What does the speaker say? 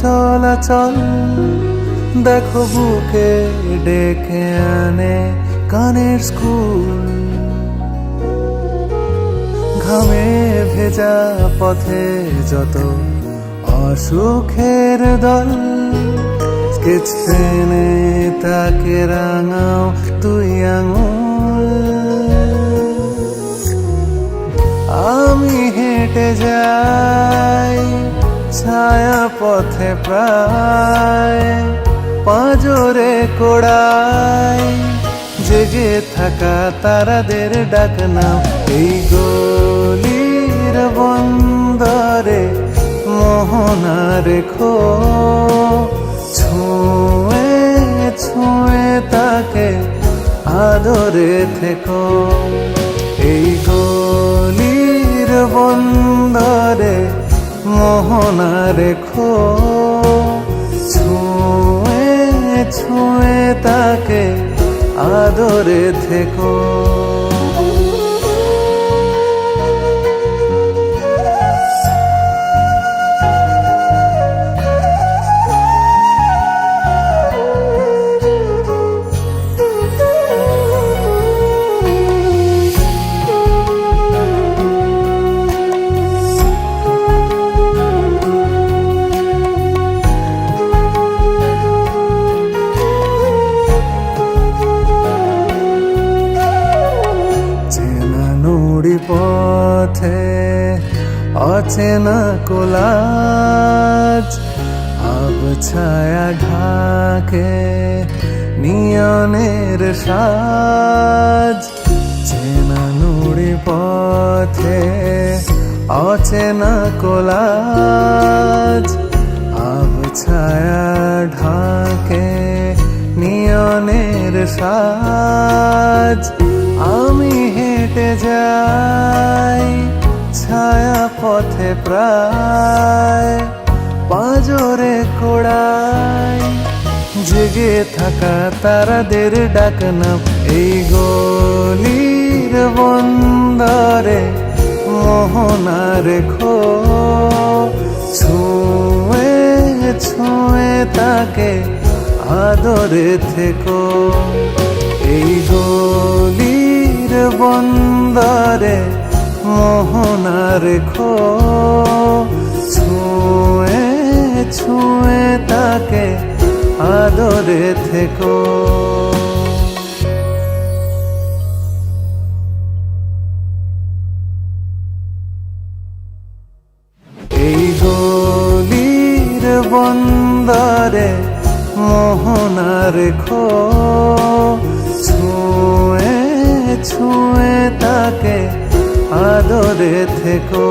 চলাচল দেখো বুকে ডেকে আনে গানের স্কুল। ঘামে ভেজা পথে যত অসুখের দল, স্কেচ পেনে তাকে রাঙাও তুই আঙুল। আমি হেঁটে যাই ছায়া পথে প্রায়, পাঁজরে কোড়াই জেগে থাকা তারাদের ডাক নাও। এই গলির বন্দরে মোহনা রেখো, ছুঁয়ে ছুঁয়ে তাকে আদরে থেকো। এই গলির বন্দরে মোহনা রেখো, ছুঁয়ে ছুঁয়ে তাকে আদরে থেকো। পথে অচেনা কোলাজ, আবছায়া ঢাকে নিয়নের সাজ। চেনা নুড়ি পথে অচেনা কোলাজ, আবছায়া ঢাকে নিয়নের সাজ। আমি হেঁটে যাই ছায়া পথে প্রায়, পাঁজরে কোড়াই জেগে থাকা তারাদের ডাক নাও। এই গলির বন্দরে মোহনা রেখো, ছুঁয়ে ছুঁয়ে তাকে আদরে থেকো। এই গলির বন্দরে মোহনা রেখো, ছুঁয়ে ছুঁয়ে তাকে আদরে থেকো। এই গলির বন্দরে মোহনা রেখো, ছুঁয়ে ছুঁয়ে তাকে আদরে থেকো।